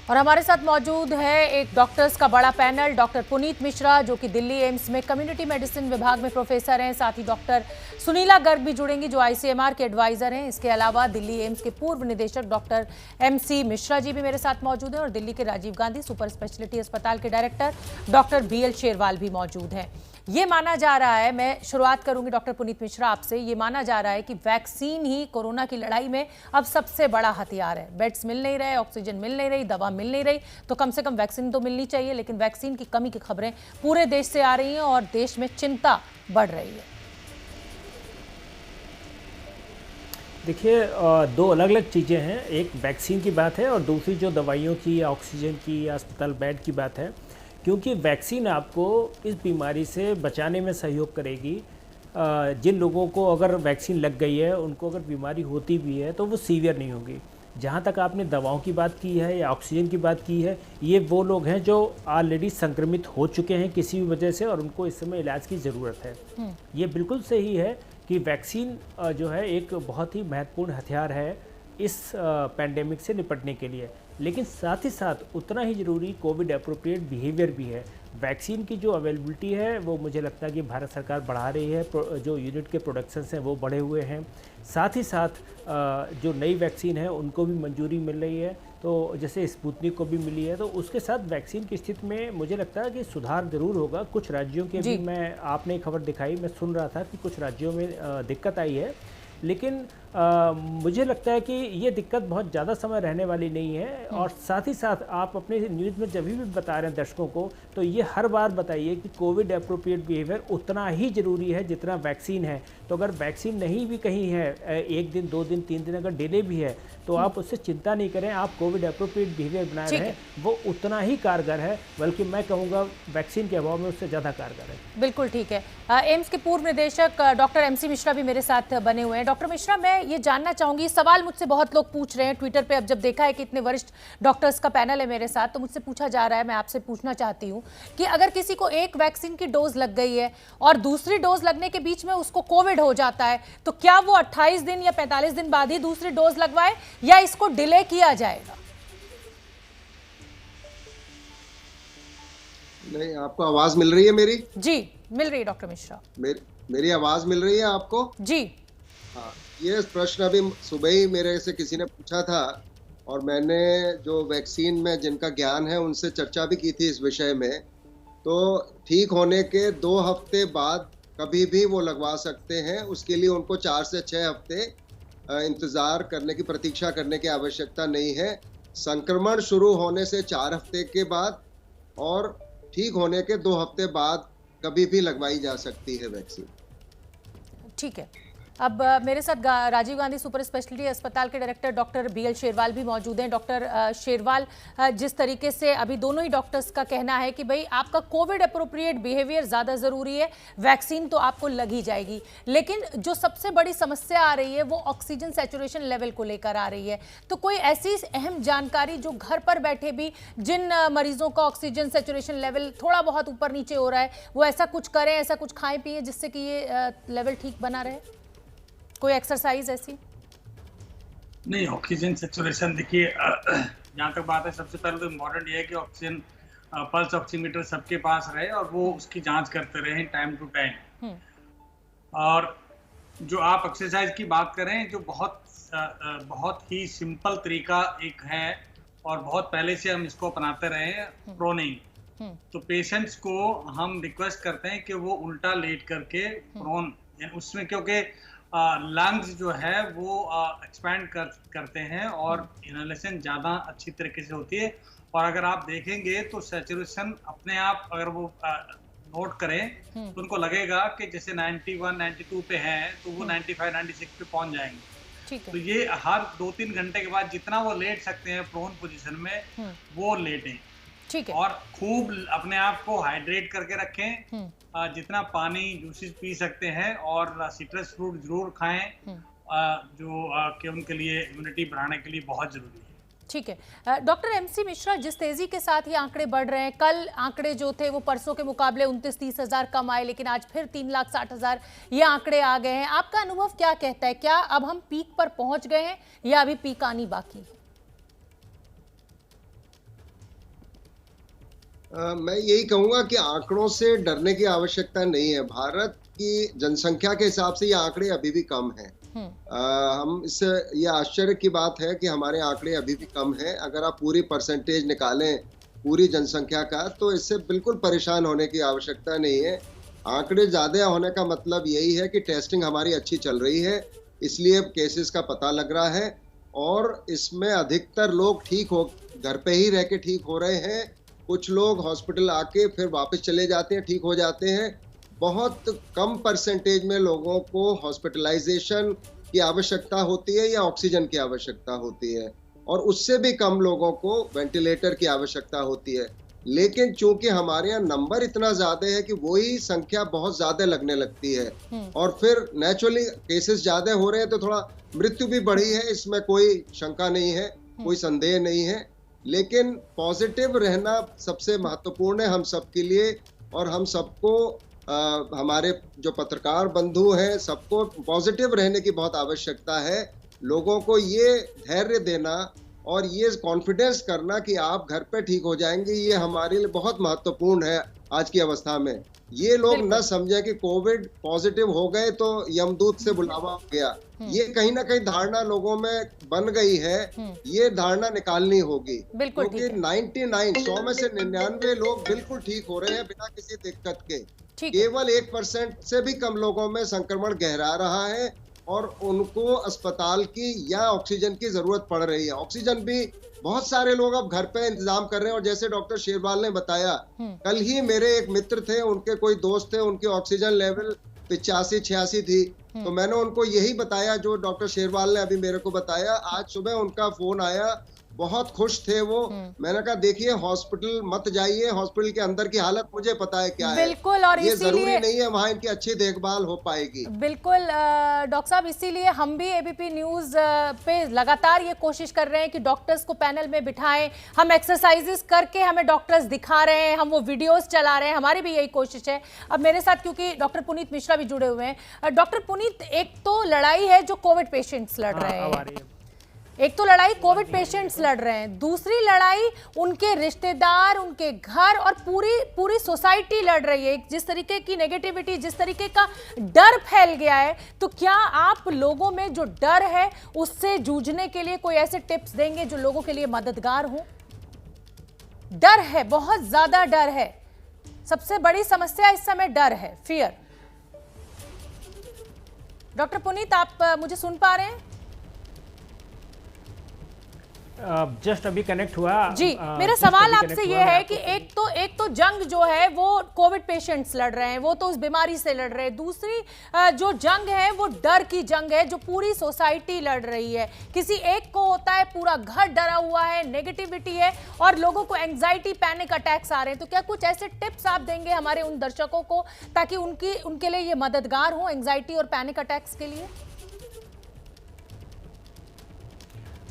और हमारे साथ मौजूद है एक डॉक्टर्स का बड़ा पैनल, डॉक्टर पुनीत मिश्रा जो कि दिल्ली एम्स में कम्युनिटी मेडिसिन विभाग में प्रोफेसर हैं। साथ ही डॉक्टर सुनीला गर्ग भी जुड़ेंगी जो आईसीएमआर के एडवाइजर हैं। इसके अलावा दिल्ली एम्स के पूर्व निदेशक डॉक्टर एमसी मिश्रा जी भी मेरे साथ मौजूद हैं और दिल्ली के राजीव गांधी सुपर स्पेशलिटी अस्पताल के डायरेक्टर डॉक्टर बीएल शेरवाल भी मौजूद हैं। ये माना जा रहा है, मैं शुरुआत करूंगी डॉक्टर पुनीत मिश्रा आपसे, ये माना जा रहा है कि वैक्सीन ही कोरोना की लड़ाई में अब सबसे बड़ा हथियार है। बेड्स मिल नहीं रहे, ऑक्सीजन मिल नहीं रही, दवा मिल नहीं रही, तो कम से कम वैक्सीन तो मिलनी चाहिए। लेकिन वैक्सीन की कमी की खबरें पूरे देश से आ रही हैं और देश में चिंता बढ़ रही है। देखिए, दो अलग अलग चीज़ें हैं। एक वैक्सीन की बात है और दूसरी जो दवाइयों की या ऑक्सीजन की या अस्पताल बेड की बात है, क्योंकि वैक्सीन आपको इस बीमारी से बचाने में सहयोग करेगी। जिन लोगों को अगर वैक्सीन लग गई है, उनको अगर बीमारी होती भी है तो वो सीवियर नहीं होगी। जहाँ तक आपने दवाओं की बात की है या ऑक्सीजन की बात की है, ये वो लोग हैं जो ऑलरेडी संक्रमित हो चुके हैं किसी भी वजह से और उनको इस समय इलाज की ज़रूरत है। ये बिल्कुल सही है कि वैक्सीन जो है एक बहुत ही महत्वपूर्ण हथियार है इस पैंडेमिक से निपटने के लिए। लेकिन साथ ही साथ उतना ही ज़रूरी कोविड अप्रोप्रिएट बिहेवियर भी है। वैक्सीन की जो अवेलेबिलिटी है वो मुझे लगता है कि भारत सरकार बढ़ा रही है। जो यूनिट के प्रोडक्शंस हैं वो बढ़े हुए हैं। साथ ही साथ जो नई वैक्सीन है उनको भी मंजूरी मिल रही है, तो जैसे स्पुतनिक को भी मिली है। तो उसके साथ वैक्सीन की स्थिति में मुझे लगता है कि सुधार ज़रूर होगा। कुछ राज्यों के भी, मैं आपने खबर दिखाई, मैं सुन रहा था कि कुछ राज्यों में दिक्कत आई है, लेकिन मुझे लगता है कि ये दिक्कत बहुत ज़्यादा समय रहने वाली नहीं है। और साथ ही साथ आप अपने न्यूज़ में जब भी बता रहे हैं दर्शकों को, तो ये हर बार बताइए कि कोविड अप्रोप्रिएट बिहेवियर उतना ही ज़रूरी है जितना वैक्सीन है। तो अगर वैक्सीन नहीं भी कहीं है, 1 दिन 2 दिन 3 दिन अगर डिले भी है, तो आप उससे चिंता नहीं करें। आप कोविड अप्रोप्रिएट बिहेवियर बनाए रहें, वो उतना ही कारगर है, बल्कि मैं कहूँगा वैक्सीन के अभाव में उससे ज़्यादा कारगर है। बिल्कुल ठीक है। एम्स के पूर्व निदेशक डॉक्टर एमसी मिश्रा भी मेरे साथ बने हुए हैं। डॉक्टर मिश्रा, मैं ये जानना चाहूंगी, सवाल मुझसे बहुत लोग पूछ रहे हैं ट्विटर पे। अब जब देखा है कि इतने वरिष्ठ डॉक्टर्स का पैनल है मेरे साथ, तो मुझसे पूछा जा रहा है, मैं आपसे पूछना चाहती हूँ कि अगर किसी को एक वैक्सीन की डोज लग गई है और दूसरी डोज लगने के बीच में उसको कोविड हो जाता है, तो क्या वो 28 दिन या 45 दिन बाद ही दूसरी डोज लगवाए या इसको डिले किया जाएगा? नहीं, आपको आवाज मिल रही है मेरी? जी मिल रही है डॉक्टर मिश्रा। मेरी आवाज मिल रही है आपको? जी हाँ, ये प्रश्न अभी सुबह ही मेरे से किसी ने पूछा था और मैंने जो वैक्सीन में जिनका ज्ञान है उनसे चर्चा भी की थी इस विषय में। तो ठीक होने के 2 हफ्ते बाद कभी भी वो लगवा सकते हैं। उसके लिए उनको 4 से 6 हफ्ते इंतजार करने की, प्रतीक्षा करने की आवश्यकता नहीं है। संक्रमण शुरू होने से 4 हफ्ते के बाद और ठीक होने के 2 हफ्ते बाद कभी भी लगवाई जा सकती है वैक्सीन। ठीक है। अब मेरे साथ राजीव गांधी सुपर स्पेशलिटी अस्पताल के डायरेक्टर डॉक्टर बीएल शेरवाल भी मौजूद हैं। डॉक्टर शेरवाल, जिस तरीके से अभी दोनों ही डॉक्टर्स का कहना है कि भाई आपका कोविड अप्रोप्रिएट बिहेवियर ज़्यादा ज़रूरी है, वैक्सीन तो आपको लग ही जाएगी, लेकिन जो सबसे बड़ी समस्या आ रही है वो ऑक्सीजन सैचुरेशन लेवल को लेकर आ रही है। तो कोई ऐसी अहम जानकारी जो घर पर बैठे भी जिन मरीजों का ऑक्सीजन सैचुरेशन लेवल थोड़ा बहुत ऊपर नीचे हो रहा है, वो ऐसा कुछ करें, ऐसा कुछ खाएं पिए जिससे कि ये लेवल ठीक बना रहे? कोई एक्सरसाइज ऐसी? नहीं, ऑक्सीजन सैचुरेशन देखिए, जहाँ तक बात है, सबसे पहले तो इम्पोर्टेंट ये है कि ऑक्सीजन पल्स ऑक्सीमीटर सबके पास रहे और वो उसकी जांच करते रहे टाइम टू टाइम। और जो आप एक्सरसाइज की बात करें, जो बहुत ही सिंपल तरीका एक है और बहुत पहले से हम इसको अपनाते रहे हैं, प्रोनिंग। तो पेशेंट्स को हम रिक्वेस्ट करते हैं कि वो उल्टा लेट करके प्रोन, उसमें क्योंकि लंग्स जो है वो एक्सपैंड करते हैं और इनहेलेशन ज़्यादा अच्छी तरीके से होती है। और अगर आप देखेंगे तो सैचुरेशन अपने आप अगर वो नोट करें तो उनको लगेगा कि जैसे 91, 92 पे हैं तो वो 95, 96 पे पहुंच जाएंगे। तो ये हर 2-3 घंटे के बाद जितना वो लेट सकते हैं प्रोन पोजीशन में, वो लेटें। ठीक है। और खूब अपने आप को हाइड्रेट करके रखें, जितना पानी, जूसेस पी सकते हैं और सिट्रस फ्रूट जरूर खाएं, जो कि उनके लिए इम्यूनिटी बढ़ाने के लिए बहुत जरूरी है। ठीक है। डॉक्टर एमसी मिश्रा, जिस तेजी के साथ ये आंकड़े बढ़ रहे हैं, कल आंकड़े जो थे वो परसों के मुकाबले 29-30 हज़ार कम आए, लेकिन आज फिर 3,60,000 ये आंकड़े आ गए हैं। आपका अनुभव क्या कहता है? क्या अब हम पीक पर पहुंच गए हैं या अभी पीक आनी बाकी है? मैं यही कहूंगा कि आंकड़ों से डरने की आवश्यकता नहीं है। भारत की जनसंख्या के हिसाब से ये आंकड़े अभी भी कम हैं। हम इससे ये आश्चर्य की बात है कि हमारे आंकड़े अभी भी कम हैं। अगर आप पूरी परसेंटेज निकालें पूरी जनसंख्या का, तो इससे बिल्कुल परेशान होने की आवश्यकता नहीं है। आंकड़े ज्यादा होने का मतलब यही है कि टेस्टिंग हमारी अच्छी चल रही है, इसलिए केसेस का पता लग रहा है, और इसमें अधिकतर लोग ठीक हो, घर पे ही रह के ठीक हो रहे हैं। कुछ लोग हॉस्पिटल आके फिर वापस चले जाते हैं, ठीक हो जाते हैं। बहुत कम परसेंटेज में लोगों को हॉस्पिटलाइजेशन की आवश्यकता होती है या ऑक्सीजन की आवश्यकता होती है, और उससे भी कम लोगों को वेंटिलेटर की आवश्यकता होती है। लेकिन चूंकि हमारे यहाँ नंबर इतना ज्यादा है कि वही संख्या बहुत ज्यादा लगने लगती है, और फिर नेचुरली केसेस ज्यादा हो रहे हैं, तो थोड़ा मृत्यु भी बढ़ी है, इसमें कोई शंका नहीं है, कोई संदेह नहीं है। लेकिन पॉजिटिव रहना सबसे महत्वपूर्ण है हम सबके लिए, और हम सबको हमारे जो पत्रकार बंधु हैं सबको पॉजिटिव रहने की बहुत आवश्यकता है। लोगों को ये धैर्य देना और ये कॉन्फिडेंस करना कि आप घर पे ठीक हो जाएंगे, ये हमारे लिए बहुत महत्वपूर्ण है आज की अवस्था में। ये लोग न समझे कि कोविड पॉजिटिव हो गए तो यमदूत से बुलावा हो गया। ये कहीं ना कहीं धारणा लोगों में बन गई है, ये धारणा निकालनी होगी, क्योंकि 100 में से 99 लोग बिल्कुल ठीक हो रहे हैं बिना किसी दिक्कत के। केवल 1% से भी कम लोगों में संक्रमण गहरा रहा है, और उनको अस्पताल की या ऑक्सीजन की जरूरत पड़ रही है। ऑक्सीजन भी बहुत सारे लोग अब घर पे इंतजाम कर रहे हैं, और जैसे डॉक्टर शेरवाल ने बताया, कल ही मेरे एक मित्र थे, उनके कोई दोस्त थे, उनकी ऑक्सीजन लेवल 85-86 थी, तो मैंने उनको यही बताया जो डॉक्टर शेरवाल ने अभी मेरे को बताया। आज सुबह उनका फोन आया, बहुत खुश थे वो। मैंने कहा देखिए हॉस्पिटल मत जाइए, हॉस्पिटल के अंदर की हालत मुझे पता है क्या है। बिल्कुल, और ये जरूरी नहीं है वहाँ इनकी अच्छी देखभाल हो पाएगी। बिल्कुल डॉक्टर साहब, इसीलिए हम भी एबीपी न्यूज पे लगातार ये कोशिश कर रहे हैं कि डॉक्टर्स को पैनल में बिठाएं। हम एक्सरसाइजेस करके हमें डॉक्टर्स दिखा रहे हैं, हम वो वीडियोस चला रहे हैं, हमारी भी यही कोशिश है। अब मेरे साथ क्योंकि डॉक्टर पुनीत मिश्रा भी जुड़े हुए हैं। डॉक्टर पुनीत, एक तो लड़ाई है जो कोविड पेशेंट्स लड़ रहे हैं, एक तो लड़ाई कोविड पेशेंट्स लड़ रहे हैं, दूसरी लड़ाई उनके रिश्तेदार, उनके घर और पूरी सोसाइटी लड़ रही है। जिस तरीके की नेगेटिविटी, जिस तरीके का डर फैल गया है, तो क्या आप लोगों में जो डर है उससे जूझने के लिए कोई ऐसे टिप्स देंगे जो लोगों के लिए मददगार हो? डर है, बहुत ज्यादा डर है, सबसे बड़ी समस्या इस समय डर है, फियर। डॉक्टर पुनीत, आप मुझे सुन पा रहे हैं? जस्ट अभी कनेक्ट हुआ जी। मेरा सवाल आपसे ये है कि एक तो जंग जो है वो कोविड पेशेंट्स लड़ रहे हैं, वो तो उस बीमारी से लड़ रहे हैं, दूसरी जो जंग है वो डर की जंग है जो पूरी सोसाइटी लड़ रही है। किसी एक को होता है पूरा घर डरा हुआ है, नेगेटिविटी है, और लोगों को एंजाइटी, पैनिक अटैक्स आ रहे हैं। तो क्या कुछ ऐसे टिप्स आप देंगे हमारे उन दर्शकों को ताकि उनके लिए ये मददगार हो एंजाइटी और पैनिक अटैक्स के लिए?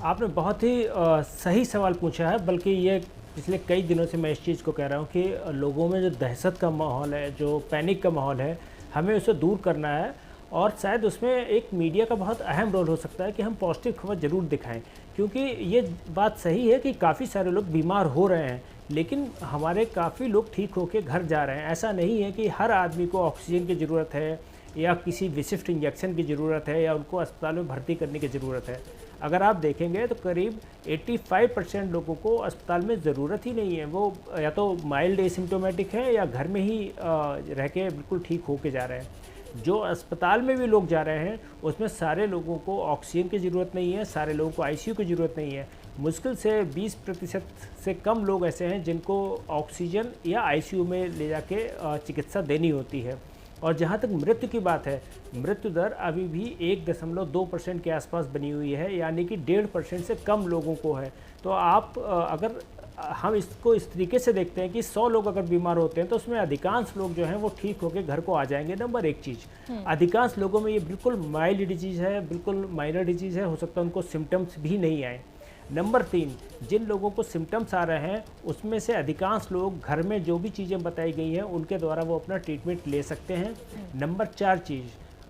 आपने बहुत ही सही सवाल पूछा है, बल्कि ये पिछले कई दिनों से मैं इस चीज़ को कह रहा हूँ कि लोगों में जो दहशत का माहौल है, जो पैनिक का माहौल है, हमें उसे दूर करना है। और शायद उसमें एक मीडिया का बहुत अहम रोल हो सकता है कि हम पॉजिटिव खबर ज़रूर दिखाएं, क्योंकि ये बात सही है कि काफ़ी सारे लोग बीमार हो रहे हैं, लेकिन हमारे काफ़ी लोग ठीक होकर घर जा रहे हैं। ऐसा नहीं है कि हर आदमी को ऑक्सीजन की ज़रूरत है या किसी विशिष्ट इंजेक्शन की ज़रूरत है या उनको अस्पताल में भर्ती करने की ज़रूरत है। अगर आप देखेंगे तो करीब 85% लोगों को अस्पताल में ज़रूरत ही नहीं है। वो या तो माइल्ड एसिम्टोमेटिक है या घर में ही रह के बिल्कुल ठीक होके जा रहे हैं। जो अस्पताल में भी लोग जा रहे हैं उसमें सारे लोगों को ऑक्सीजन की ज़रूरत नहीं है, सारे लोगों को आईसीयू की ज़रूरत नहीं है। मुश्किल से 20% से कम लोग ऐसे हैं जिनको ऑक्सीजन या आईसीयू में ले जाके चिकित्सा देनी होती है। और जहाँ तक मृत्यु की बात है, मृत्यु दर अभी भी 1.2% के आसपास बनी हुई है, यानी कि 1.5% से कम लोगों को है। तो आप अगर हम इसको इस तरीके से देखते हैं कि 100 लोग अगर बीमार होते हैं तो उसमें अधिकांश लोग जो हैं वो ठीक होकर घर को आ जाएंगे। नंबर एक चीज़, अधिकांश लोगों में ये बिल्कुल माइल्ड डिजीज़ है, बिल्कुल माइनर डिजीज़ है, हो सकता है उनको सिम्टम्स भी नहीं आए। नंबर 3, जिन लोगों को सिम्टम्स आ रहे हैं उसमें से अधिकांश लोग घर में जो भी चीज़ें बताई गई हैं उनके द्वारा वो अपना ट्रीटमेंट ले सकते हैं। नंबर 4 चीज़,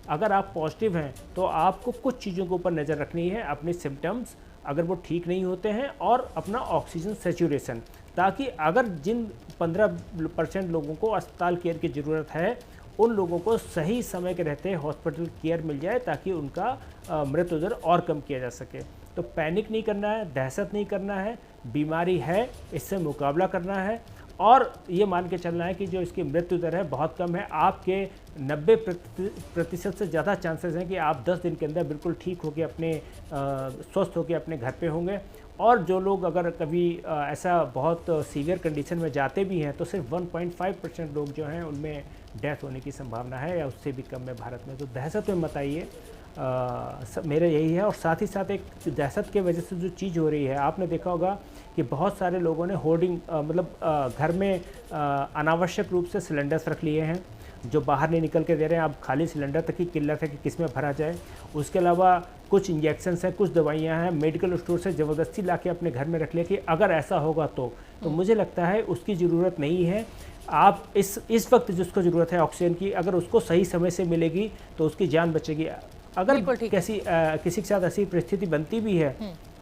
अगर आप पॉजिटिव हैं तो आपको कुछ चीज़ों के ऊपर नज़र रखनी है, अपने सिम्टम्स, अगर वो ठीक नहीं होते हैं, और अपना ऑक्सीजन सेचुरेशन, ताकि अगर जिन 15% लोगों को अस्पताल केयर की ज़रूरत है उन लोगों को सही समय के रहते हॉस्पिटल केयर मिल जाए, ताकि उनका मृत्यु दर और कम किया जा सके। तो पैनिक नहीं करना है, दहशत नहीं करना है, बीमारी है, इससे मुकाबला करना है, और ये मान के चलना है कि जो इसकी मृत्यु दर है बहुत कम है। आपके 90% से ज़्यादा चांसेस हैं कि आप 10 दिन के अंदर बिल्कुल ठीक होकर अपने स्वस्थ होकर अपने घर पे होंगे। और जो लोग अगर कभी ऐसा बहुत सीवियर कंडीशन में जाते भी हैं तो सिर्फ 1.5% लोग जो हैं उनमें डेथ होने की संभावना है, या उससे भी कम है भारत में। तो दहशत में मत आइए, मेरा यही है। और साथ ही साथ एक दहशत के वजह से जो चीज़ हो रही है, आपने देखा होगा कि बहुत सारे लोगों ने होर्डिंग घर में अनावश्यक रूप से सिलेंडर्स रख लिए हैं जो बाहर नहीं निकल के दे रहे हैं। अब खाली सिलेंडर तक की किल्लत है कि किस में भरा जाए। उसके अलावा कुछ इंजेक्शंस हैं, कुछ दवाइयां हैं, मेडिकल स्टोर से ज़बरदस्ती ला के अपने घर में रख लिया कि अगर ऐसा होगा तो मुझे लगता है उसकी ज़रूरत नहीं है। आप इस वक्त जिसको ज़रूरत है ऑक्सीजन की, अगर उसको सही समय से मिलेगी तो उसकी जान बचेगी। अगर किसी के साथ ऐसी परिस्थिति बनती भी है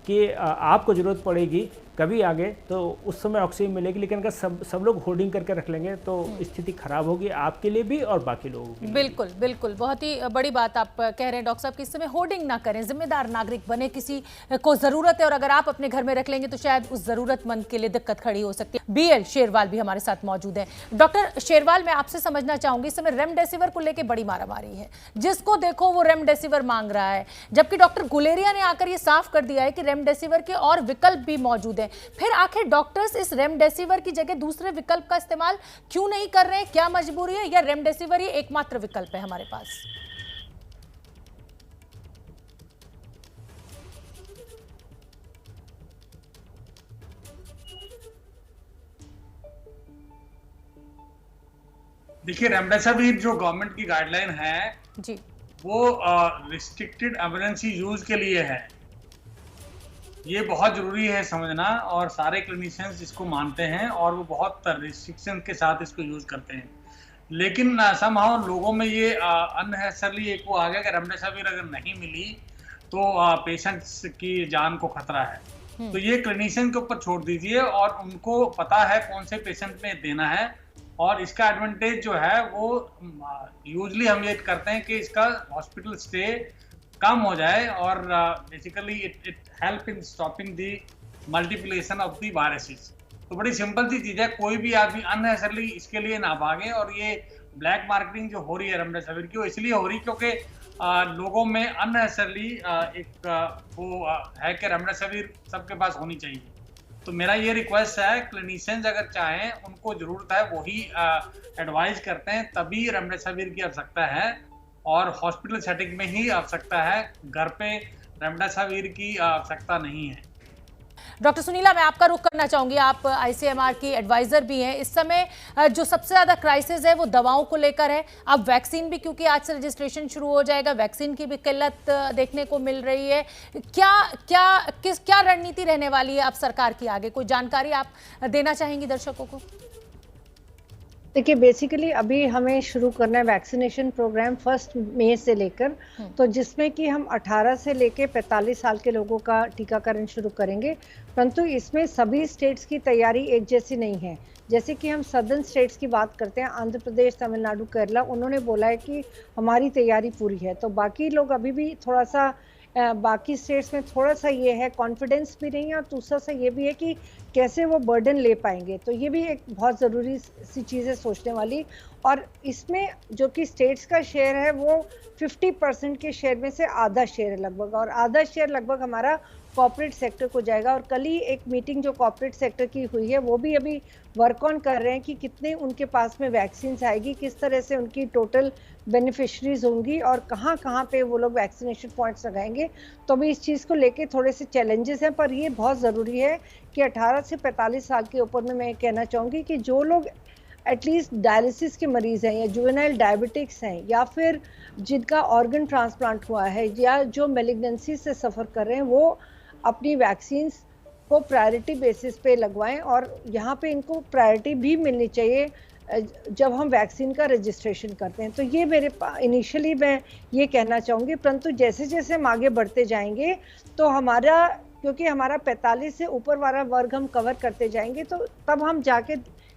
कि आपको ज़रूरत पड़ेगी कभी आगे, तो उस समय ऑक्सीजन मिलेगी। लेकिन अगर सब लोग होर्डिंग करके रख लेंगे तो स्थिति खराब होगी आपके लिए भी और बाकी लोगों के लिए। बिल्कुल बिल्कुल, बहुत ही बड़ी बात आप कह रहे हैं डॉक्टर साहब कि इस समय होर्डिंग ना करें, जिम्मेदार नागरिक बने। किसी को ज़रूरत है और अगर आप अपने घर में रख लेंगे तो शायद उस ज़रूरतमंद के लिए दिक्कत खड़ी हो सकती है। BL शेरवाल भी हमारे साथ मौजूद है। डॉक्टर शेरवाल, मैं आपसे समझना चाहूँगी, इस समय रेमडेसिविर को लेकर बड़ी मारामारी है, जिसको देखो वो रेमडेसिविर मांग रहा है, जबकि डॉक्टर गुलेरिया ने आकर ये साफ कर दिया है कि रेमडेसिविर के और विकल्प भी मौजूद हैं। फिर आखिर डॉक्टर्स इस रेमडेसिविर की जगह दूसरे विकल्प का इस्तेमाल क्यों नहीं कर रहे हैं? क्या मजबूरी है, या रेमडेसिविर ही एकमात्र विकल्प है हमारे पास? देखिए, रेमडेसिविर जो गवर्नमेंट की गाइडलाइन है जी, वो रिस्ट्रिक्टेड इमरजेंसी यूज के लिए है। ये बहुत जरूरी है समझना, और सारे क्लिनिशियंस इसको मानते हैं और वो बहुत रिस्ट्रिक्शन के साथ इसको यूज करते हैं। लेकिन समहाउ लोगों में ये अननेसेसरली एक वो आ गया कि रेमडेसिविर अगर नहीं मिली तो पेशेंट्स की जान को खतरा है। तो ये क्लिनिशियन के ऊपर छोड़ दीजिए, और उनको पता है कौन से पेशेंट में देना है। और इसका एडवांटेज जो है वो यूजली हम ये करते हैं कि इसका हॉस्पिटल स्टे कम हो जाए, और basically it help in stopping the multiplication of the viruses. तो बड़ी सिंपल सी चीज़ है, कोई भी आदमी अननेसेसरली इसके लिए ना भागे। और ये ब्लैक मार्केटिंग जो हो रही है रेमडेसिविर की, वो इसलिए हो रही क्योंकि लोगों में अननेसेसरली वो है कि रेमडेसिविर सबके पास होनी चाहिए। तो मेरा ये रिक्वेस्ट है, क्लिनिशियंस अगर चाहें, उनको जरूरत है, वही एडवाइज करते हैं, तभी रेमडेसिविर की आवश्यकता है, और हॉस्पिटल सेटिंग में ही आवश्यकता है, घर पे रेमडेसिविर की आवश्यकता नहीं है। डॉक्टर सुनीला, मैं आपका रुख करना चाहूंगी, आप ICMR की एडवाइजर भी हैं। इस समय जो सबसे ज्यादा क्राइसिस है वो दवाओं को लेकर है। अब वैक्सीन भी, क्योंकि आज से रजिस्ट्रेशन शुरू हो जाएगा, वैक्सीन की भी किल्लत देखने को मिल रही है। क्या रणनीति रहने वाली है अब सरकार की आगे? कोई जानकारी आप देना चाहेंगी दर्शकों को? देखिए, बेसिकली अभी हमें शुरू करना है वैक्सीनेशन प्रोग्राम 1 मई से लेकर, तो जिसमें कि हम 18 से लेकर 45 साल के लोगों का टीकाकरण शुरू करेंगे। परंतु इसमें सभी स्टेट्स की तैयारी एक जैसी नहीं है। जैसे कि हम सदर्न स्टेट्स की बात करते हैं, आंध्र प्रदेश, तमिलनाडु, केरला, उन्होंने बोला है कि हमारी तैयारी पूरी है। तो बाकी लोग अभी भी थोड़ा सा बाकी स्टेट्स में थोड़ा सा ये है, कॉन्फिडेंस भी नहीं है, और दूसरा सा ये भी है कि कैसे वो बर्डन ले पाएंगे। तो ये भी एक बहुत ज़रूरी सी चीज़ है सोचने वाली। और इसमें जो कि स्टेट्स का शेयर है वो 50% के शेयर में से आधा शेयर है लगभग, और आधा शेयर लगभग हमारा कॉर्पोरेट सेक्टर को जाएगा। और कल ही एक मीटिंग जो कॉर्पोरेट सेक्टर की हुई है, वो भी अभी वर्क ऑन कर रहे हैं कि कितने उनके पास में वैक्सीन आएगी, किस तरह से उनकी टोटल बेनिफिशरीज होंगी, और कहाँ कहाँ पे वो लोग वैक्सीनेशन पॉइंट्स लगाएंगे। तो अभी इस चीज़ को लेके थोड़े से चैलेंजेस हैं, पर ये बहुत ज़रूरी है कि 18 से 45 साल के ऊपर में मैं कहना चाहूँगी कि जो लोग एटलीस्ट डायलिसिस के मरीज़ हैं, या जुवेनाइल डायबिटिक्स हैं, या फिर जिनका ऑर्गन ट्रांसप्लांट हुआ है, या जो मेलिग्नेंसी से सफ़र कर रहे हैं, वो अपनी वैक्सीन्स को प्रायोरिटी बेसिस पे लगवाएं। और यहाँ पे इनको प्रायोरिटी भी मिलनी चाहिए जब हम वैक्सीन का रजिस्ट्रेशन करते हैं। तो ये मेरे इनिशियली मैं ये कहना चाहूँगी। परंतु जैसे जैसे हम आगे बढ़ते जाएंगे तो हमारा क्योंकि हमारा 45 से ऊपर वाला वर्ग हम कवर करते जाएंगे, तो तब हम जाके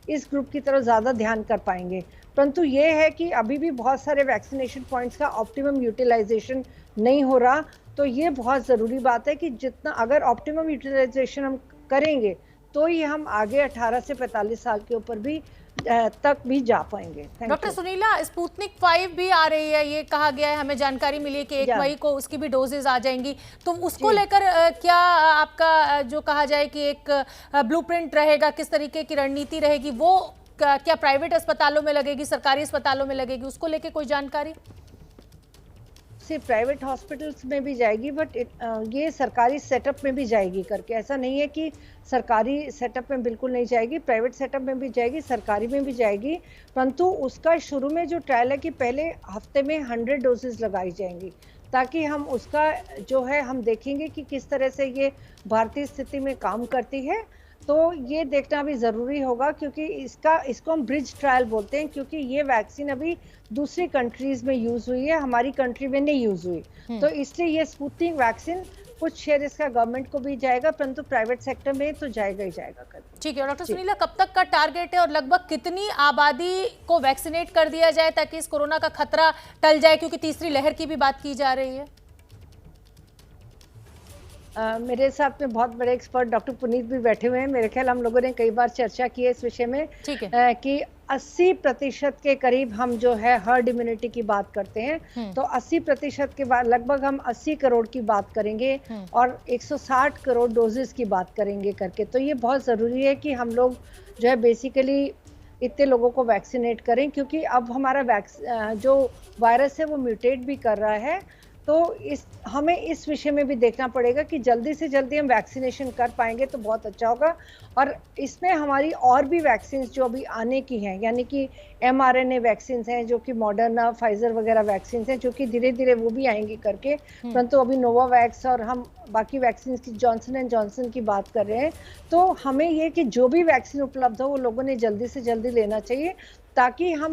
इस ग्रुप की तरफ ज़्यादा ध्यान कर पाएंगे। परंतु ये है कि अभी भी बहुत सारे वैक्सीनेशन पॉइंट्स का ऑप्टिमम यूटिलाइजेशन नहीं हो रहा, तो ये बहुत ज़रूरी बात है कि जितना अगर ऑप्टिमम यूटिलाइजेशन हम करेंगे तो ही हम आगे 18 से 45 साल के ऊपर भी तक भी जा पाएंगे। डॉक्टर सुनीला, स्पुतनिक 5 भी आ रही है, ये कहा गया है, हमें जानकारी मिली है कि 1 मई को उसकी भी डोजेज आ जाएंगी, तो उसको लेकर क्या आपका जो कहा जाए कि एक ब्लूप्रिंट रहेगा, किस तरीके की रणनीति रहेगी, वो क्या प्राइवेट अस्पतालों में लगेगी, सरकारी अस्पतालों में लगेगी, उसको लेकर कोई जानकारी? सिर्फ प्राइवेट हॉस्पिटल्स में भी जाएगी, बट ये सरकारी सेटअप में भी जाएगी करके, ऐसा नहीं है कि सरकारी सेटअप में बिल्कुल नहीं जाएगी, प्राइवेट सेटअप में भी जाएगी, सरकारी में भी जाएगी। परंतु उसका शुरू में जो ट्रायल है कि पहले हफ्ते में 100 डोजेज लगाई जाएंगी, ताकि हम उसका जो है हम देखेंगे कि किस तरह से ये भारतीय स्थिति में काम करती है। तो ये देखना भी ज़रूरी होगा, क्योंकि इसको हम ब्रिज ट्रायल बोलते हैं, क्योंकि ये वैक्सीन अभी दूसरी कंट्रीज में यूज़ हुई है, हमारी कंट्री में नहीं यूज़ हुई। तो इसलिए ये स्पुतनिक वैक्सीन कुछ शेयर इसका गवर्नमेंट को भी जाएगा, परंतु प्राइवेट सेक्टर में तो जाएगा ही जाएगा कर। ठीक है डॉक्टर सुनीला, कब तक का टारगेट है और लगभग कितनी आबादी को वैक्सीनेट कर दिया जाए ताकि इस कोरोना का खतरा टल जाए, क्योंकि तीसरी लहर की भी बात की जा रही है? मेरे साथ में बहुत बड़े एक्सपर्ट डॉक्टर पुनीत भी बैठे हुए हैं। मेरे ख्याल हम लोगों ने कई बार चर्चा की है इस विषय में। ठीक है। कि 80% के करीब हम जो है हर्ड इम्यूनिटी की बात करते हैं, तो 80% के बाद लगभग हम 80 करोड़ की बात करेंगे और 160 करोड़ डोजेस की बात करेंगे करके। तो ये बहुत ज़रूरी है कि हम लोग जो है बेसिकली इतने लोगों को वैक्सीनेट करें, क्योंकि अब हमारा जो वायरस है वो म्यूटेट भी कर रहा है। तो हमें इस विषय में भी देखना पड़ेगा कि जल्दी से जल्दी हम वैक्सीनेशन कर पाएंगे तो बहुत अच्छा होगा। और इसमें हमारी और भी वैक्सीन जो अभी आने की हैं, यानी कि mRNA वैक्सीन हैं, जो कि मॉडर्ना, फाइजर वगैरह वैक्सीन हैं, जो कि धीरे धीरे वो भी आएंगी करके। परंतु अभी नोवावैक्स और हम बाकी वैक्सीन की जॉनसन एंड जॉनसन की बात कर रहे हैं। तो हमें ये कि जो भी वैक्सीन उपलब्ध हो वो लोगों ने जल्दी से जल्दी लेना चाहिए, ताकि हम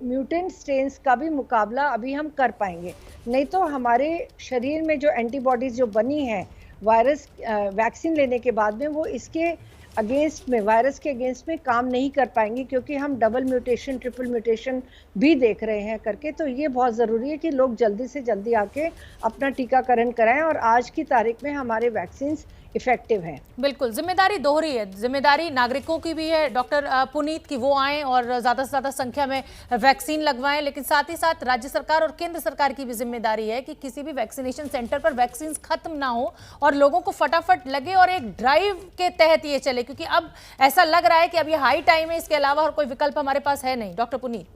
म्यूटेंट स्ट्रेन्स का भी मुकाबला अभी हम कर पाएंगे। नहीं तो हमारे शरीर में जो एंटीबॉडीज जो बनी है वायरस वैक्सीन लेने के बाद में, वो इसके अगेंस्ट में, वायरस के अगेंस्ट में काम नहीं कर पाएंगे, क्योंकि हम डबल म्यूटेशन, ट्रिपल म्यूटेशन भी देख रहे हैं करके। तो ये बहुत ज़रूरी है कि लोग जल्दी से जल्दी आके अपना टीकाकरण कराएं, और आज की तारीख में हमारे वैक्सीन इफेक्टिव हैं। बिल्कुल, जिम्मेदारी दोहरी है, जिम्मेदारी नागरिकों की भी है डॉक्टर पुनीत की, वो आएँ और ज़्यादा से ज़्यादा संख्या में वैक्सीन लगवाएं, लेकिन साथ ही साथ राज्य सरकार और केंद्र सरकार की भी जिम्मेदारी है कि किसी भी वैक्सीनेशन सेंटर पर वैक्सीन खत्म ना हो और लोगों को फटाफट लगे और एक ड्राइव के तहत ये चले, क्योंकि अब ऐसा लग रहा है कि अब ये हाई टाइम है, इसके अलावा और कोई विकल्प हमारे पास है नहीं। डॉक्टर पुनीत,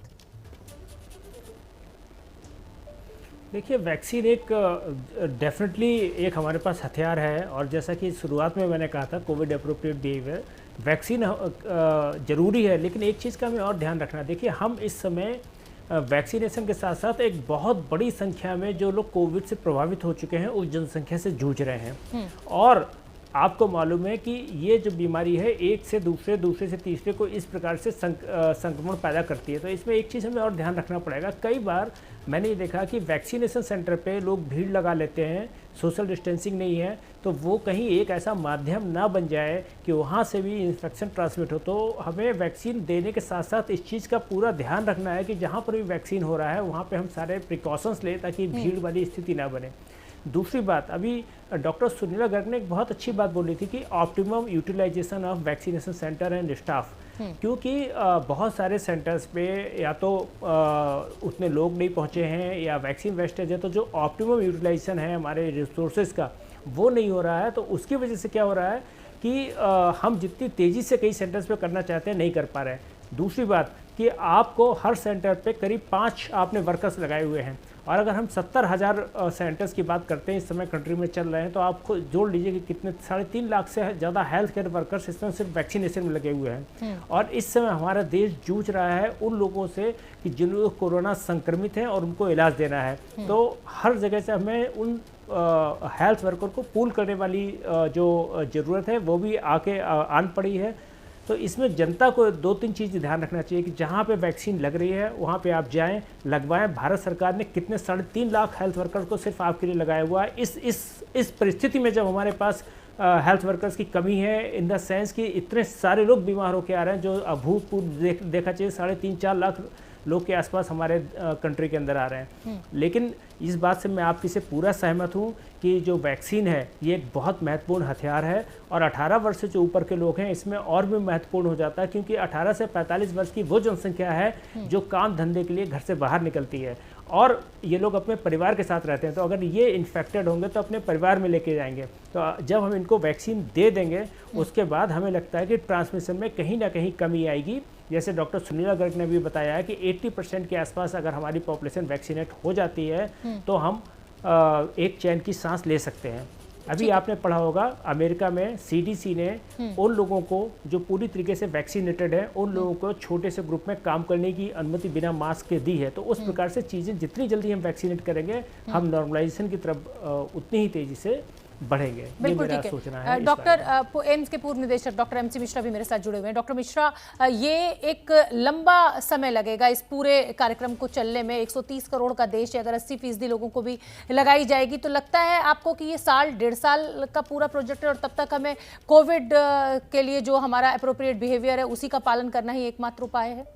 देखिए, वैक्सीन एक डेफिनेटली एक हमारे पास हथियार है, और जैसा कि शुरुआत में मैंने कहा था, कोविड अप्रोप्रिएट बिहेवियर, वैक्सीन ज़रूरी है, लेकिन एक चीज़ का हमें और ध्यान रखना। देखिए, हम इस समय वैक्सीनेशन के साथ साथ एक बहुत बड़ी संख्या में जो लोग कोविड से प्रभावित हो चुके हैं उस जनसंख्या से जूझ रहे हैं। और आपको मालूम है कि ये जो बीमारी है एक से दूसरे, दूसरे से तीसरे को इस प्रकार से संक्रमण पैदा करती है। तो इसमें एक चीज़ हमें और ध्यान रखना पड़ेगा। कई बार मैंने ये देखा कि वैक्सीनेशन सेंटर पे लोग भीड़ लगा लेते हैं, सोशल डिस्टेंसिंग नहीं है, तो वो कहीं एक ऐसा माध्यम ना बन जाए कि वहाँ से भी इन्फेक्शन ट्रांसमिट हो। तो हमें वैक्सीन देने के साथ साथ इस चीज़ का पूरा ध्यान रखना है कि जहाँ पर भी वैक्सीन हो रहा है वहाँ पे हम सारे प्रिकॉशंस लें, ताकि भीड़ वाली स्थिति ना बने। दूसरी बात, अभी डॉक्टर सुनीला गर्ग ने एक बहुत अच्छी बात बोली थी कि optimum utilisation of vaccination centre and staff, क्योंकि बहुत सारे सेंटर्स पे या तो उतने लोग नहीं पहुंचे हैं या वैक्सीन वेस्टेज है, तो जो ऑप्टिमम यूटिलाइजेशन है हमारे रिसोर्सेज का वो नहीं हो रहा है। तो उसकी वजह से क्या हो रहा है कि हम जितनी तेज़ी से कई सेंटर्स पे करना चाहते हैं नहीं कर पा रहे हैं। दूसरी बात कि आपको हर सेंटर पे करीब 5 आपने वर्कर्स लगाए हुए हैं, और अगर हम 70,000 सेंटर्स की बात करते हैं इस समय कंट्री में चल रहे हैं, तो आपको जोड़ लीजिए कि कितने 3.5 लाख से ज़्यादा हेल्थ केयर वर्कर्स इसमें सिर्फ वैक्सीनेशन में लगे हुए हैं। और इस समय हमारा देश जूझ रहा है उन लोगों से कि जिन लोग कोरोना संक्रमित हैं और उनको इलाज देना है। तो हर जगह से हमें उन हेल्थ वर्कर को पूल करने वाली जो ज़रूरत है वो भी आन पड़ी है। तो इसमें जनता को 2-3 चीज़ ध्यान रखना चाहिए कि जहाँ पे वैक्सीन लग रही है वहाँ पे आप जाएं, लगवाएं। भारत सरकार ने कितने 3.5 लाख हेल्थ वर्कर्स को सिर्फ आपके लिए लगाया हुआ है। इस परिस्थिति में जब हमारे पास हेल्थ वर्कर्स की कमी है, इन द सेंस कि इतने सारे लोग बीमार होकर आ रहे हैं, जो अभूतपूर्व देखा चाहिए 3.5-4 लाख लोग के आसपास हमारे कंट्री के अंदर आ रहे हैं। लेकिन इस बात से मैं आपकी से पूरा सहमत हूँ कि जो वैक्सीन है ये एक बहुत महत्वपूर्ण हथियार है, और 18 वर्ष से जो ऊपर के लोग हैं इसमें और भी महत्वपूर्ण हो जाता है, क्योंकि 18 से 45 वर्ष की वो जनसंख्या है जो काम धंधे के लिए घर से बाहर निकलती है, और ये लोग अपने परिवार के साथ रहते हैं। तो अगर ये इन्फेक्टेड होंगे तो अपने परिवार में लेके जाएंगे। तो जब हम इनको वैक्सीन दे देंगे उसके बाद हमें लगता है कि ट्रांसमिशन में कहीं ना कहीं कमी आएगी। जैसे डॉक्टर सुनीला गर्ग ने भी बताया है कि 80% के आसपास अगर हमारी पॉपुलेशन वैक्सीनेट हो जाती है तो हम एक चैन की सांस ले सकते हैं। अभी आपने पढ़ा होगा अमेरिका में CDC ने उन लोगों को जो पूरी तरीके से वैक्सीनेटेड है उन लोगों को छोटे से ग्रुप में काम करने की अनुमति बिना मास्क के दी है। तो उस प्रकार से चीज़ें जितनी जल्दी हम वैक्सीनेट करेंगे हम नॉर्मलाइजेशन की तरफ उतनी ही तेज़ी से बढ़ेंगे। बिल्कुल ठीक है। डॉक्टर एम्स के पूर्व निदेशक डॉक्टर MC मिश्रा भी मेरे साथ जुड़े हुए हैं। डॉक्टर मिश्रा, ये एक लंबा समय लगेगा इस पूरे कार्यक्रम को चलने में। 130 करोड़ का देश है, अगर 80% लोगों को भी लगाई जाएगी तो लगता है आपको कि ये 1.5 साल का पूरा प्रोजेक्ट है और तब तक हमें कोविड के लिए जो हमारा अप्रोप्रिएट बिहेवियर है उसी का पालन करना ही एकमात्र उपाय है?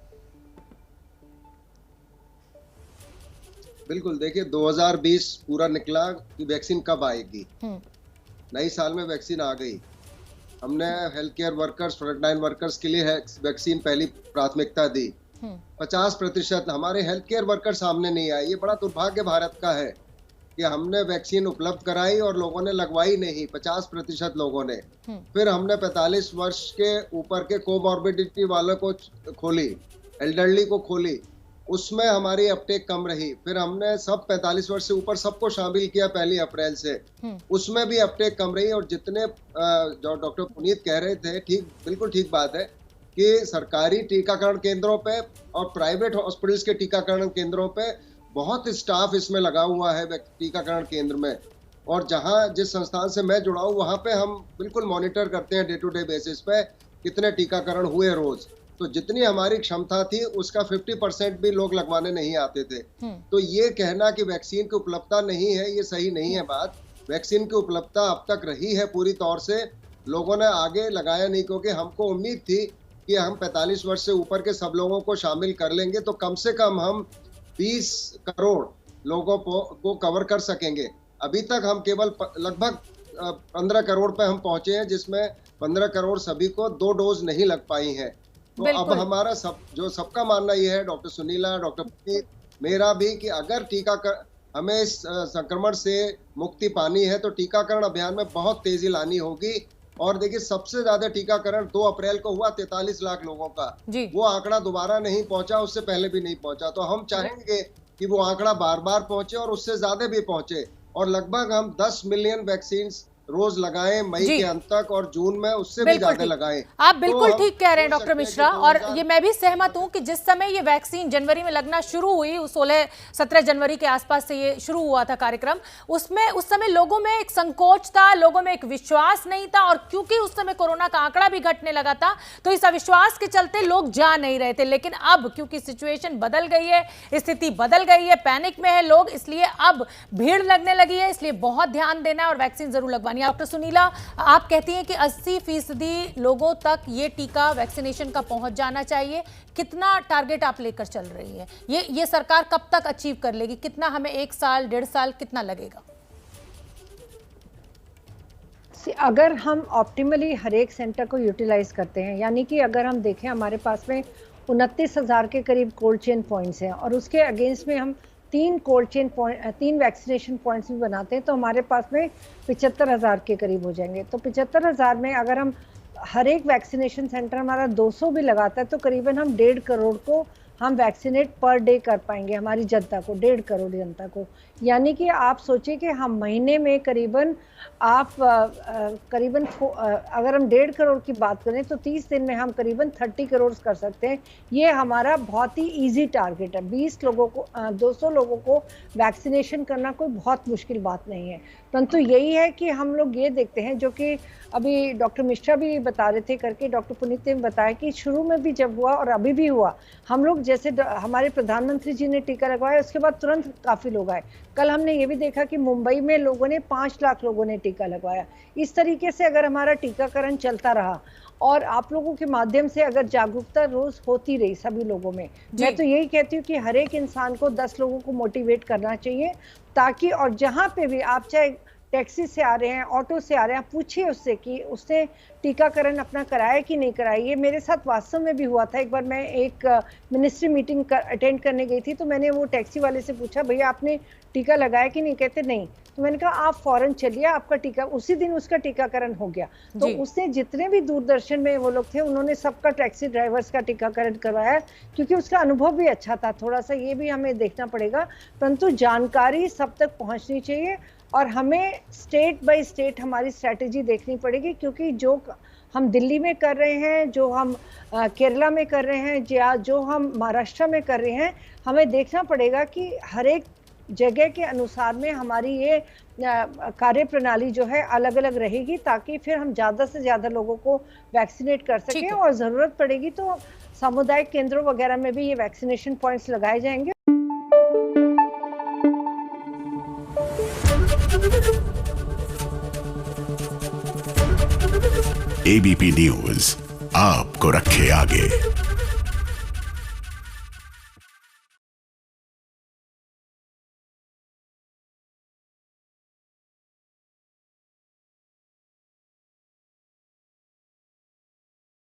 बिल्कुल, देखिए 2020 पूरा निकला कि वैक्सीन कब आएगी। नई साल में वैक्सीन आ गई। हमने health care workers, frontline workers के लिए वैक्सीन पहली प्राथमिकता दी। 50% हमारे हेल्थ केयर वर्कर सामने नहीं आए। ये बड़ा दुर्भाग्य भारत का है कि हमने वैक्सीन उपलब्ध कराई और लोगों ने लगवाई नहीं, 50% लोगों ने। फिर हमने 45 वर्ष के ऊपर के कोमॉर्बिडिटी वालों को खोली, एल्डरली को खोली, उसमें हमारी अपटेक कम रही। फिर हमने सब 45 वर्ष से ऊपर सबको शामिल किया 1 अप्रैल से, उसमें भी अपटेक कम रही। और जितने जो डॉक्टर पुनीत कह रहे थे, ठीक, बिल्कुल ठीक बात है कि सरकारी टीकाकरण केंद्रों पे और प्राइवेट हॉस्पिटल्स के टीकाकरण केंद्रों पे बहुत स्टाफ इसमें लगा हुआ है टीकाकरण केंद्र में। और जहां जिस संस्थान से मैं जुड़ा हूँ वहां पे हम बिल्कुल मॉनिटर करते हैं डे टू डे बेसिस पे कितने टीकाकरण हुए रोज। तो जितनी हमारी क्षमता थी उसका 50% भी लोग लगवाने नहीं आते थे। तो ये कहना कि वैक्सीन की उपलब्धता नहीं है, ये सही नहीं है बात। वैक्सीन की उपलब्धता अब तक रही है पूरी तौर से, लोगों ने आगे लगाया नहीं, क्योंकि हमको उम्मीद थी कि हम 45 वर्ष से ऊपर के सब लोगों को शामिल कर लेंगे तो कम से कम हम 20 करोड़ लोगों को कवर कर सकेंगे। अभी तक हम केवल लगभग 15 करोड़ पे हम पहुंचे हैं, जिसमें 15 करोड़ सभी को 2 डोज नहीं लग पाई हैं। तो अब हमारा सबका मानना यह है, डॉक्टर सुनीला, डॉक्टर पुनीत, मेरा भी, कि अगर हमें इस संक्रमण से मुक्ति पानी है तो टीकाकरण अभियान में बहुत तेजी लानी होगी। और देखिए सबसे ज्यादा टीकाकरण 2 अप्रैल को हुआ 43 लाख लोगों का। वो आंकड़ा दोबारा नहीं पहुंचा, उससे पहले भी नहीं पहुंचा। तो हम चाहेंगे कि वो आंकड़ा बार बार पहुंचे और उससे ज्यादा भी पहुंचे, और लगभग हम 10 मिलियन वैक्सीन रोज लगाएं मई के अंत तक, और जून में उससे भी ज्यादा लगाएं। आप बिल्कुल ठीक कह रहे हैं डॉक्टर मिश्रा, और ये मैं भी सहमत हूं कि जिस समय ये वैक्सीन जनवरी में लगना शुरू हुई, 16-17 जनवरी के आसपास से ये शुरू हुआ था कार्यक्रम, उसमें उस समय लोगों में एक संकोच था, लोगों में एक विश्वास नहीं था, और क्योंकि उस समय कोरोना का आंकड़ा भी घटने लगा था तो इस अविश्वास के चलते लोग जा नहीं रहे थे। लेकिन अब क्योंकि सिचुएशन बदल गई है, स्थिति बदल गई है, पैनिक में है लोग, इसलिए अब भीड़ लगने लगी है, इसलिए बहुत ध्यान देना है और वैक्सीन जरूर लगवानी। डॉक्टर सुनीला, आप कहती हैं कि 80% लोगों तक ये टीका वैक्सीनेशन का पहुंच जाना चाहिए। कितना टारगेट आप लेकर चल रही है? ये सरकार कब तक अचीव कर लेगी? कितना हमें 1 साल, 1.5 साल कितना लगेगा? अगर हम ऑप्टिमली हर एक सेंटर को यूटिलाइज करते हैं, यानी कि अगर हम देखें हमारे पास में 29,000 के करीब कोल्ड चेन पॉइंट्स हैं और उसके अगेंस्ट में हम 3 वैक्सीनेशन पॉइंट्स भी बनाते हैं, तो हमारे पास में 75,000 के करीब हो जाएंगे। तो 75,000 में अगर हम हर एक वैक्सीनेशन सेंटर हमारा 200 भी लगाता है तो करीबन हम 1.5 करोड़ को हम वैक्सीनेट पर डे कर पाएंगे, हमारी जनता को, 1.5 करोड़ जनता को। यानी कि आप सोचिए कि हम महीने में करीबन अगर हम 1.5 करोड़ की बात करें तो 30 दिन में हम करीबन 30 करोड़ कर सकते हैं। ये हमारा बहुत ही इजी टारगेट है। 200 लोगों को वैक्सीनेशन करना कोई बहुत मुश्किल बात नहीं है, परंतु यही है कि हम लोग ये देखते हैं, जो कि अभी डॉक्टर मिश्रा भी बता रहे थे करके, डॉक्टर पुनीत ने बताया कि शुरू में भी जब हुआ और अभी भी हुआ, हम लोग जैसे हमारे प्रधानमंत्री जी ने टीका लगवाया, उसके बाद तुरंत काफ़ी लोग आए। कल हमने ये भी देखा कि मुंबई में लोगों ने 5 लाख लोगों ने टीका लगवाया। इस तरीके से अगर हमारा टीकाकरण चलता रहा और आप लोगों के माध्यम से अगर जागरूकता रोज होती रही सभी लोगों में, मैं तो यही कहती हूँ कि हर एक इंसान को 10 लोगों को मोटिवेट करना चाहिए, ताकि और जहाँ पे भी आप चाहे टैक्सी से आ रहे हैं, ऑटो से आ रहे हैं, पूछिए उससे कि उसने टीकाकरण अपना कराया कि नहीं कराया। ये मेरे साथ वास्तव में भी हुआ था। एक बार मैं एक मिनिस्ट्री मीटिंग अटेंड करने गई थी, तो मैंने वो टैक्सी वाले से पूछा, भैया आपने टीका लगाया कि नहीं? कहते नहीं। तो मैंने कहा आप फौरन चलिए, आपका टीका, उसी दिन उसका टीकाकरण हो गया। तो उसने जितने भी दूरदर्शन में वो लोग थे, उन्होंने सबका टैक्सी ड्राइवर्स का टीकाकरण करवाया, क्योंकि उसका अनुभव भी अच्छा था। थोड़ा सा ये भी हमें देखना पड़ेगा, परंतु जानकारी सब तक पहुंचनी चाहिए और हमें स्टेट बाय स्टेट हमारी स्ट्रैटेजी देखनी पड़ेगी, क्योंकि जो हम दिल्ली में कर रहे हैं, जो हम केरला में कर रहे हैं, या जो हम महाराष्ट्र में कर रहे हैं, हमें देखना पड़ेगा कि हर एक जगह के अनुसार में हमारी ये कार्य प्रणाली जो है अलग अलग रहेगी, ताकि फिर हम ज़्यादा से ज़्यादा लोगों को वैक्सीनेट कर सकें। और ज़रूरत पड़ेगी तो सामुदायिक केंद्रों वगैरह में भी ये वैक्सीनेशन पॉइंट्स लगाए जाएंगे। एबीपी न्यूज़ आपको रखे आगे।